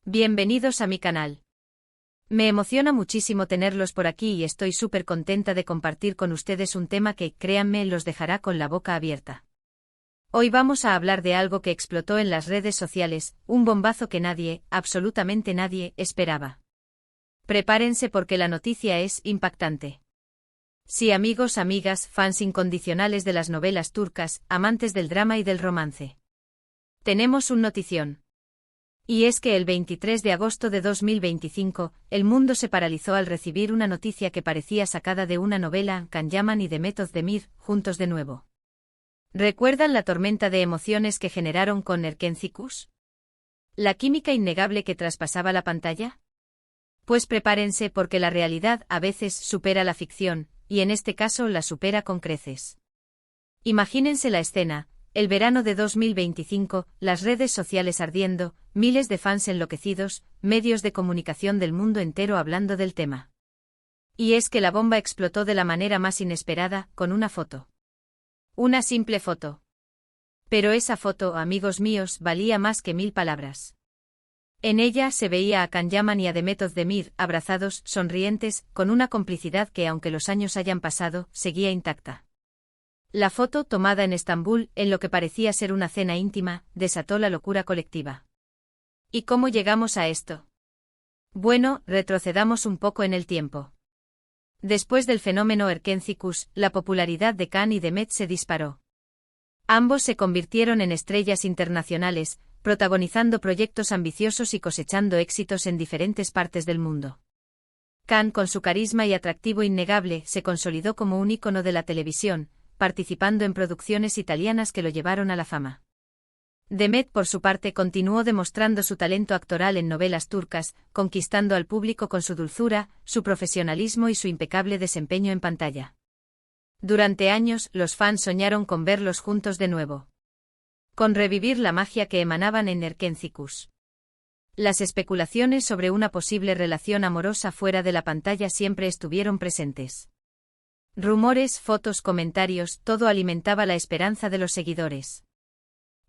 Bienvenidos a mi canal. Me emociona muchísimo tenerlos por aquí y estoy súper contenta de compartir con ustedes un tema que, créanme, los dejará con la boca abierta. Hoy vamos a hablar de algo que explotó en las redes sociales, un bombazo que nadie, absolutamente nadie, esperaba. Prepárense porque la noticia es impactante. Sí, amigos, amigas, fans incondicionales de las novelas turcas, amantes del drama y del romance. Tenemos un notición. Y es que el 23 de agosto de 2025, el mundo se paralizó al recibir una noticia que parecía sacada de una novela, Can Yaman y Demet Özdemir, juntos de nuevo. ¿Recuerdan la tormenta de emociones que generaron con Erkenci? ¿La química innegable que traspasaba la pantalla? Pues prepárense porque la realidad a veces supera la ficción, y en este caso la supera con creces. Imagínense la escena. El verano de 2025, las redes sociales ardiendo, miles de fans enloquecidos, medios de comunicación del mundo entero hablando del tema. Y es que la bomba explotó de la manera más inesperada, con una foto. Una simple foto. Pero esa foto, amigos míos, valía más que 1000 palabras. En ella se veía a Can Yaman y a Demet Özdemir, abrazados, sonrientes, con una complicidad que, aunque los años hayan pasado, seguía intacta. La foto, tomada en Estambul, en lo que parecía ser una cena íntima, desató la locura colectiva. ¿Y cómo llegamos a esto? Bueno, retrocedamos un poco en el tiempo. Después del fenómeno Erkenci, la popularidad de Can y Demet se disparó. Ambos se convirtieron en estrellas internacionales, protagonizando proyectos ambiciosos y cosechando éxitos en diferentes partes del mundo. Can, con su carisma y atractivo innegable, se consolidó como un ícono de la televisión, participando en producciones italianas que lo llevaron a la fama. Demet, por su parte, continuó demostrando su talento actoral en novelas turcas, conquistando al público con su dulzura, su profesionalismo y su impecable desempeño en pantalla. Durante años, los fans soñaron con verlos juntos de nuevo. Con revivir la magia que emanaban en Erkenci. Las especulaciones sobre una posible relación amorosa fuera de la pantalla siempre estuvieron presentes. Rumores, fotos, comentarios, todo alimentaba la esperanza de los seguidores.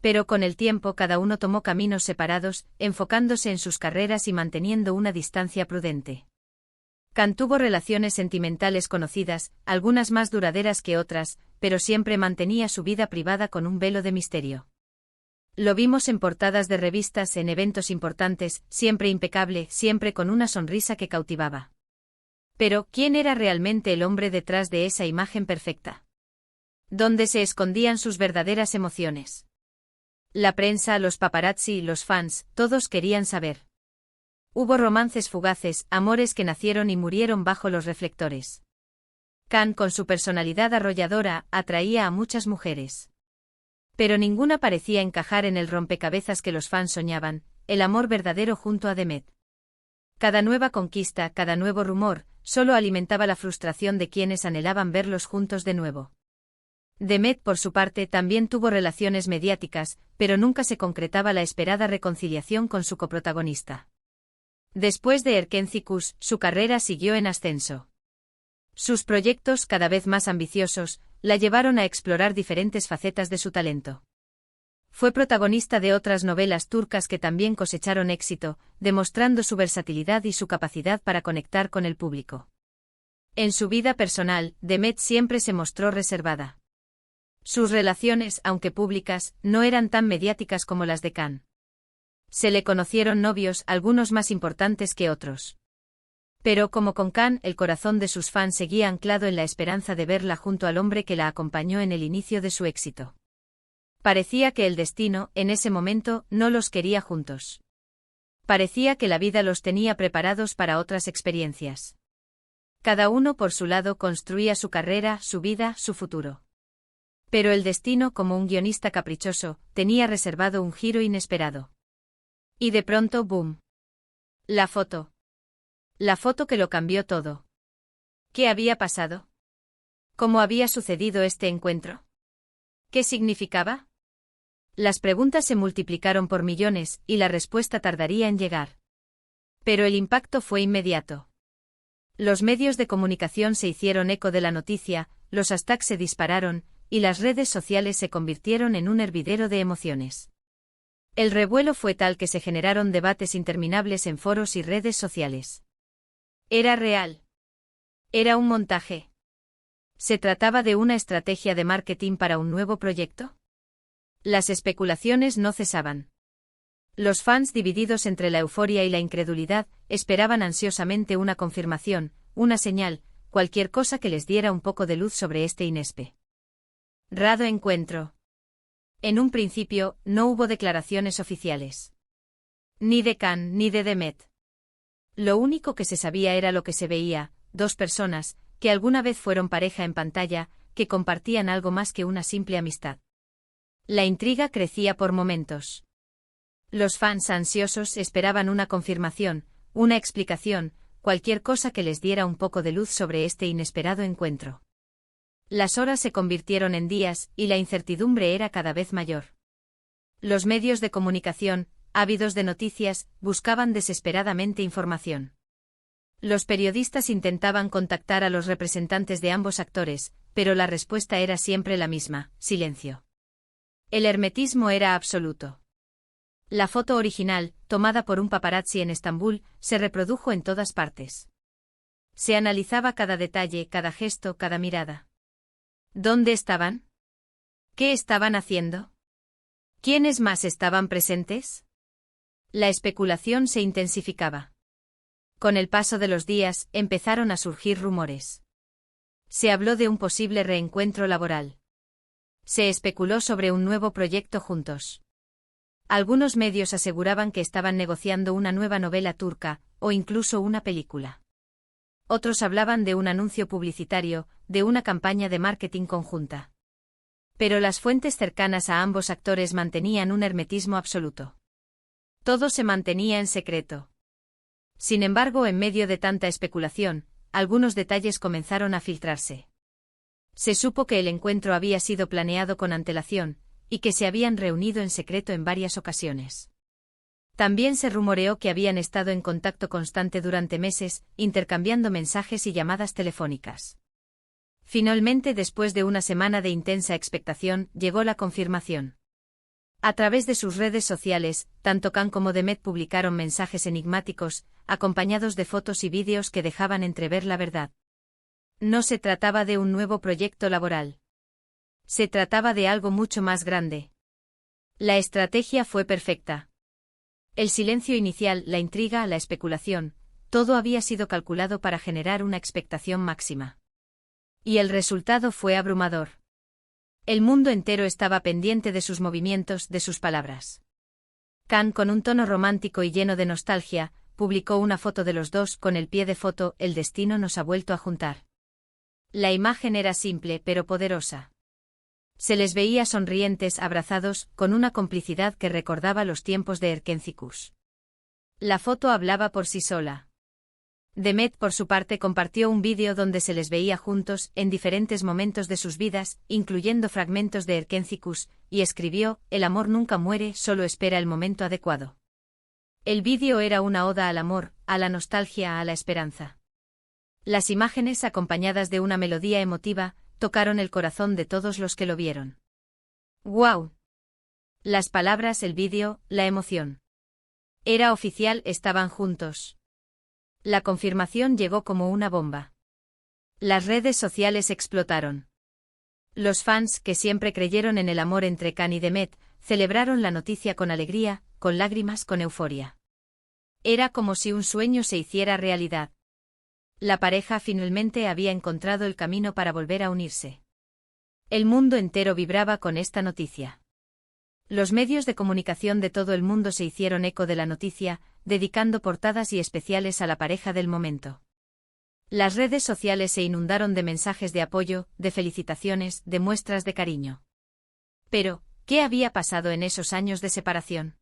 Pero con el tiempo cada uno tomó caminos separados, enfocándose en sus carreras y manteniendo una distancia prudente. Can tuvo relaciones sentimentales conocidas, algunas más duraderas que otras, pero siempre mantenía su vida privada con un velo de misterio. Lo vimos en portadas de revistas, en eventos importantes, siempre impecable, siempre con una sonrisa que cautivaba. Pero, ¿quién era realmente el hombre detrás de esa imagen perfecta? ¿Dónde se escondían sus verdaderas emociones? La prensa, los paparazzi y los fans, todos querían saber. Hubo romances fugaces, amores que nacieron y murieron bajo los reflectores. Can, con su personalidad arrolladora, atraía a muchas mujeres. Pero ninguna parecía encajar en el rompecabezas que los fans soñaban, el amor verdadero junto a Demet. Cada nueva conquista, cada nuevo rumor, solo alimentaba la frustración de quienes anhelaban verlos juntos de nuevo. Demet, por su parte, también tuvo relaciones mediáticas, pero nunca se concretaba la esperada reconciliación con su coprotagonista. Después de Erkenci, su carrera siguió en ascenso. Sus proyectos, cada vez más ambiciosos, la llevaron a explorar diferentes facetas de su talento. Fue protagonista de otras novelas turcas que también cosecharon éxito, demostrando su versatilidad y su capacidad para conectar con el público. En su vida personal, Demet siempre se mostró reservada. Sus relaciones, aunque públicas, no eran tan mediáticas como las de Can. Se le conocieron novios, algunos más importantes que otros. Pero como con Can, el corazón de sus fans seguía anclado en la esperanza de verla junto al hombre que la acompañó en el inicio de su éxito. Parecía que el destino, en ese momento, no los quería juntos. Parecía que la vida los tenía preparados para otras experiencias. Cada uno por su lado construía su carrera, su vida, su futuro. Pero el destino, como un guionista caprichoso, tenía reservado un giro inesperado. Y de pronto, ¡boom! La foto. La foto que lo cambió todo. ¿Qué había pasado? ¿Cómo había sucedido este encuentro? ¿Qué significaba? Las preguntas se multiplicaron por millones, y la respuesta tardaría en llegar. Pero el impacto fue inmediato. Los medios de comunicación se hicieron eco de la noticia, los hashtags se dispararon, y las redes sociales se convirtieron en un hervidero de emociones. El revuelo fue tal que se generaron debates interminables en foros y redes sociales. ¿Era real? ¿Era un montaje? ¿Se trataba de una estrategia de marketing para un nuevo proyecto? Las especulaciones no cesaban. Los fans, divididos entre la euforia y la incredulidad, esperaban ansiosamente una confirmación, una señal, cualquier cosa que les diera un poco de luz sobre este inesperado encuentro. En un principio, no hubo declaraciones oficiales. Ni de Cannes ni de Met. Lo único que se sabía era lo que se veía, dos personas, que alguna vez fueron pareja en pantalla, que compartían algo más que una simple amistad. La intriga crecía por momentos. Los fans ansiosos esperaban una confirmación, una explicación, cualquier cosa que les diera un poco de luz sobre este inesperado encuentro. Las horas se convirtieron en días, y la incertidumbre era cada vez mayor. Los medios de comunicación, ávidos de noticias, buscaban desesperadamente información. Los periodistas intentaban contactar a los representantes de ambos actores, pero la respuesta era siempre la misma: silencio. El hermetismo era absoluto. La foto original, tomada por un paparazzi en Estambul, se reprodujo en todas partes. Se analizaba cada detalle, cada gesto, cada mirada. ¿Dónde estaban? ¿Qué estaban haciendo? ¿Quiénes más estaban presentes? La especulación se intensificaba. Con el paso de los días, empezaron a surgir rumores. Se habló de un posible reencuentro laboral. Se especuló sobre un nuevo proyecto juntos. Algunos medios aseguraban que estaban negociando una nueva novela turca, o incluso una película. Otros hablaban de un anuncio publicitario, de una campaña de marketing conjunta. Pero las fuentes cercanas a ambos actores mantenían un hermetismo absoluto. Todo se mantenía en secreto. Sin embargo, en medio de tanta especulación, algunos detalles comenzaron a filtrarse. Se supo que el encuentro había sido planeado con antelación, y que se habían reunido en secreto en varias ocasiones. También se rumoreó que habían estado en contacto constante durante meses, intercambiando mensajes y llamadas telefónicas. Finalmente, después de una semana de intensa expectación, llegó la confirmación. A través de sus redes sociales, tanto Cannes como Met publicaron mensajes enigmáticos, acompañados de fotos y vídeos que dejaban entrever la verdad. No se trataba de un nuevo proyecto laboral. Se trataba de algo mucho más grande. La estrategia fue perfecta. El silencio inicial, la intriga, la especulación, todo había sido calculado para generar una expectación máxima. Y el resultado fue abrumador. El mundo entero estaba pendiente de sus movimientos, de sus palabras. Cannes, con un tono romántico y lleno de nostalgia, publicó una foto de los dos con el pie de foto: "El destino nos ha vuelto a juntar". La imagen era simple pero poderosa. Se les veía sonrientes, abrazados, con una complicidad que recordaba los tiempos de Erkencikus. La foto hablaba por sí sola. Met, por su parte, compartió un vídeo donde se les veía juntos, en diferentes momentos de sus vidas, incluyendo fragmentos de Erkencikus, y escribió: "El amor nunca muere, solo espera el momento adecuado". El vídeo era una oda al amor, a la nostalgia, a la esperanza. Las imágenes, acompañadas de una melodía emotiva, tocaron el corazón de todos los que lo vieron. ¡Guau! Las palabras, el vídeo, la emoción. Era oficial, estaban juntos. La confirmación llegó como una bomba. Las redes sociales explotaron. Los fans, que siempre creyeron en el amor entre Cannes y Met, celebraron la noticia con alegría, con lágrimas, con euforia. Era como si un sueño se hiciera realidad. La pareja finalmente había encontrado el camino para volver a unirse. El mundo entero vibraba con esta noticia. Los medios de comunicación de todo el mundo se hicieron eco de la noticia, dedicando portadas y especiales a la pareja del momento. Las redes sociales se inundaron de mensajes de apoyo, de felicitaciones, de muestras de cariño. Pero, ¿qué había pasado en esos años de separación?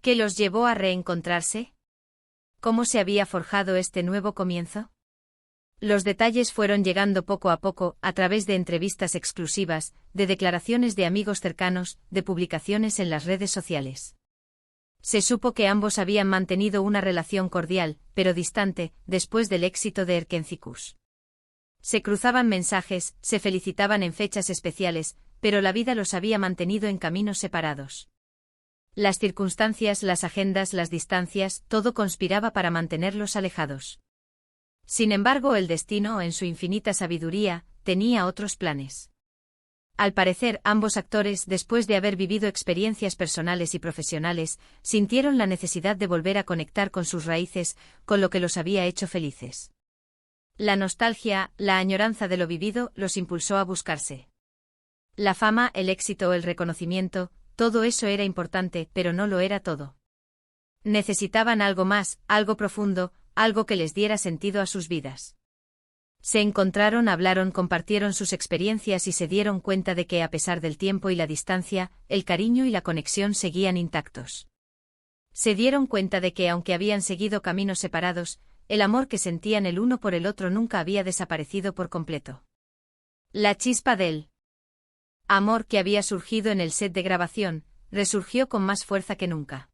¿Qué los llevó a reencontrarse? ¿Cómo se había forjado este nuevo comienzo? Los detalles fueron llegando poco a poco, a través de entrevistas exclusivas, de declaraciones de amigos cercanos, de publicaciones en las redes sociales. Se supo que ambos habían mantenido una relación cordial, pero distante, después del éxito de Erkencikus. Se cruzaban mensajes, se felicitaban en fechas especiales, pero la vida los había mantenido en caminos separados. Las circunstancias, las agendas, las distancias, todo conspiraba para mantenerlos alejados. Sin embargo, el destino, en su infinita sabiduría, tenía otros planes. Al parecer, ambos actores, después de haber vivido experiencias personales y profesionales, sintieron la necesidad de volver a conectar con sus raíces, con lo que los había hecho felices. La nostalgia, la añoranza de lo vivido, los impulsó a buscarse. La fama, el éxito, el reconocimiento, todo eso era importante, pero no lo era todo. Necesitaban algo más, algo profundo, algo que les diera sentido a sus vidas. Se encontraron, hablaron, compartieron sus experiencias y se dieron cuenta de que, a pesar del tiempo y la distancia, el cariño y la conexión seguían intactos. Se dieron cuenta de que, aunque habían seguido caminos separados, el amor que sentían el uno por el otro nunca había desaparecido por completo. La chispa del amor que había surgido en el set de grabación, resurgió con más fuerza que nunca.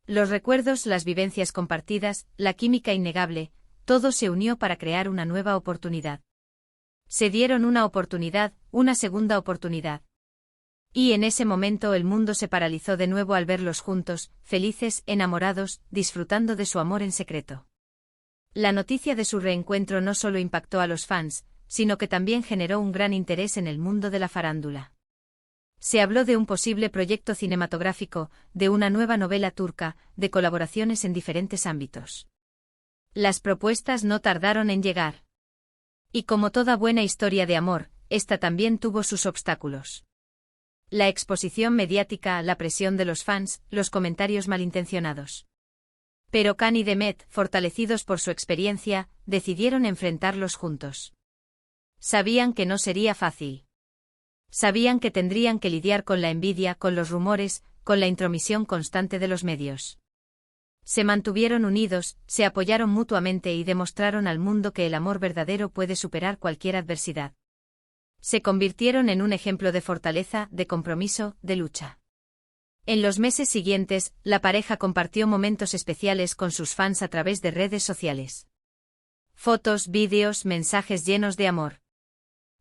Los recuerdos, las vivencias compartidas, la química innegable, todo se unió para crear una nueva oportunidad. Se dieron una oportunidad, una segunda oportunidad. Y en ese momento el mundo se paralizó de nuevo al verlos juntos, felices, enamorados, disfrutando de su amor en secreto. La noticia de su reencuentro no solo impactó a los fans, sino que también generó un gran interés en el mundo de la farándula. Se habló de un posible proyecto cinematográfico, de una nueva novela turca, de colaboraciones en diferentes ámbitos. Las propuestas no tardaron en llegar. Y como toda buena historia de amor, esta también tuvo sus obstáculos. La exposición mediática, la presión de los fans, los comentarios malintencionados. Pero Can y Demet, fortalecidos por su experiencia, decidieron enfrentarlos juntos. Sabían que no sería fácil. Sabían que tendrían que lidiar con la envidia, con los rumores, con la intromisión constante de los medios. Se mantuvieron unidos, se apoyaron mutuamente y demostraron al mundo que el amor verdadero puede superar cualquier adversidad. Se convirtieron en un ejemplo de fortaleza, de compromiso, de lucha. En los meses siguientes, la pareja compartió momentos especiales con sus fans a través de redes sociales. Fotos, vídeos, mensajes llenos de amor.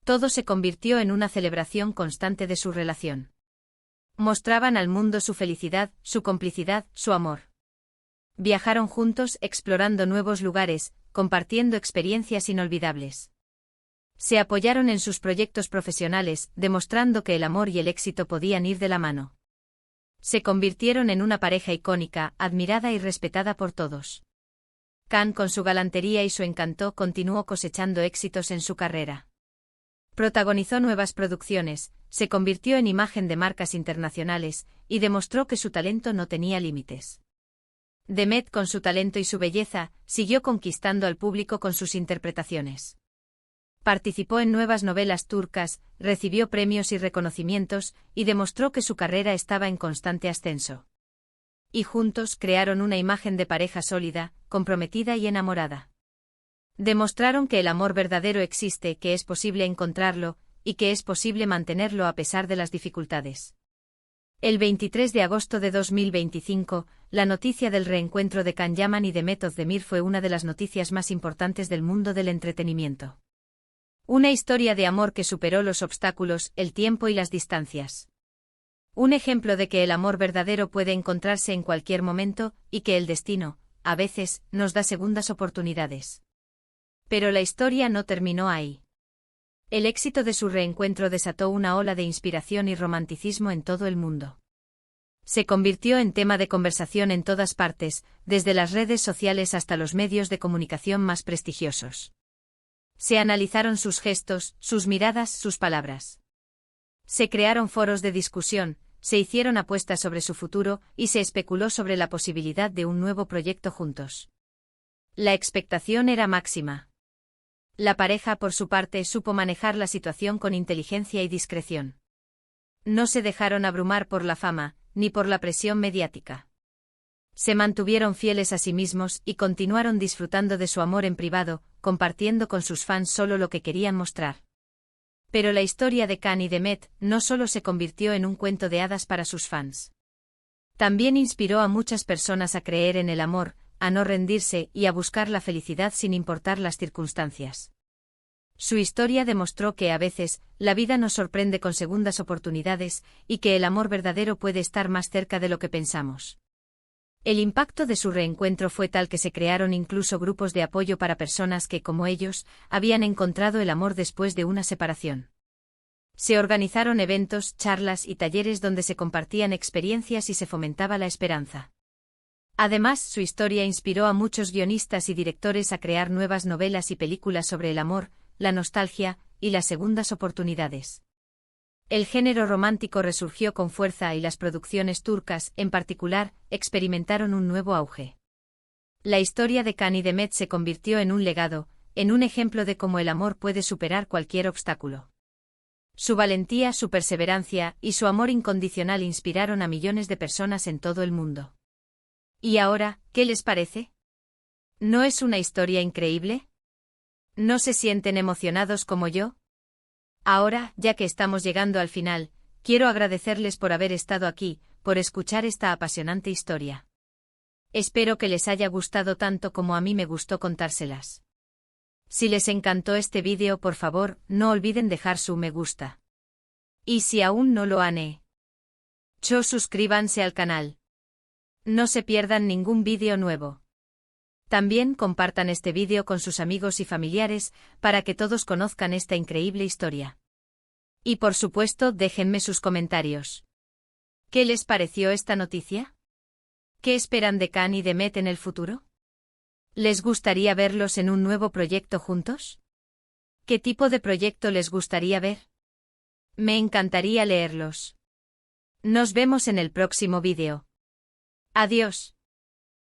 Todo se convirtió en una celebración constante de su relación. Mostraban al mundo su felicidad, su complicidad, su amor. Viajaron juntos, explorando nuevos lugares, compartiendo experiencias inolvidables. Se apoyaron en sus proyectos profesionales, demostrando que el amor y el éxito podían ir de la mano. Se convirtieron en una pareja icónica, admirada y respetada por todos. Can, con su galantería y su encanto, continuó cosechando éxitos en su carrera. Protagonizó nuevas producciones, se convirtió en imagen de marcas internacionales, y demostró que su talento no tenía límites. Demet, con su talento y su belleza, siguió conquistando al público con sus interpretaciones. Participó en nuevas novelas turcas, recibió premios y reconocimientos, y demostró que su carrera estaba en constante ascenso. Y juntos crearon una imagen de pareja sólida, comprometida y enamorada. Demostraron que el amor verdadero existe, que es posible encontrarlo, y que es posible mantenerlo a pesar de las dificultades. El 23 de agosto de 2025, la noticia del reencuentro de Can Yaman y Demet Özdemir fue una de las noticias más importantes del mundo del entretenimiento. Una historia de amor que superó los obstáculos, el tiempo y las distancias. Un ejemplo de que el amor verdadero puede encontrarse en cualquier momento, y que el destino, a veces, nos da segundas oportunidades. Pero la historia no terminó ahí. El éxito de su reencuentro desató una ola de inspiración y romanticismo en todo el mundo. Se convirtió en tema de conversación en todas partes, desde las redes sociales hasta los medios de comunicación más prestigiosos. Se analizaron sus gestos, sus miradas, sus palabras. Se crearon foros de discusión, se hicieron apuestas sobre su futuro y se especuló sobre la posibilidad de un nuevo proyecto juntos. La expectación era máxima. La pareja, por su parte, supo manejar la situación con inteligencia y discreción. No se dejaron abrumar por la fama, ni por la presión mediática. Se mantuvieron fieles a sí mismos y continuaron disfrutando de su amor en privado, compartiendo con sus fans solo lo que querían mostrar. Pero la historia de Can y Demet no solo se convirtió en un cuento de hadas para sus fans. También inspiró a muchas personas a creer en el amor, a no rendirse y a buscar la felicidad sin importar las circunstancias. Su historia demostró que a veces, la vida nos sorprende con segundas oportunidades, y que el amor verdadero puede estar más cerca de lo que pensamos. El impacto de su reencuentro fue tal que se crearon incluso grupos de apoyo para personas que, como ellos, habían encontrado el amor después de una separación. Se organizaron eventos, charlas y talleres donde se compartían experiencias y se fomentaba la esperanza. Además, su historia inspiró a muchos guionistas y directores a crear nuevas novelas y películas sobre el amor, la nostalgia y las segundas oportunidades. El género romántico resurgió con fuerza y las producciones turcas, en particular, experimentaron un nuevo auge. La historia de Can y Demet se convirtió en un legado, en un ejemplo de cómo el amor puede superar cualquier obstáculo. Su valentía, su perseverancia y su amor incondicional inspiraron a millones de personas en todo el mundo. ¿Y ahora, qué les parece? ¿No es una historia increíble? ¿No se sienten emocionados como yo? Ahora, ya que estamos llegando al final, quiero agradecerles por haber estado aquí, por escuchar esta apasionante historia. Espero que les haya gustado tanto como a mí me gustó contárselas. Si les encantó este vídeo, por favor, no olviden dejar su me gusta. Y si aún no lo han hecho, suscríbanse al canal. No se pierdan ningún vídeo nuevo. También compartan este vídeo con sus amigos y familiares, para que todos conozcan esta increíble historia. Y por supuesto, déjenme sus comentarios. ¿Qué les pareció esta noticia? ¿Qué esperan de Can y Demet en el futuro? ¿Les gustaría verlos en un nuevo proyecto juntos? ¿Qué tipo de proyecto les gustaría ver? Me encantaría leerlos. Nos vemos en el próximo vídeo. Adiós.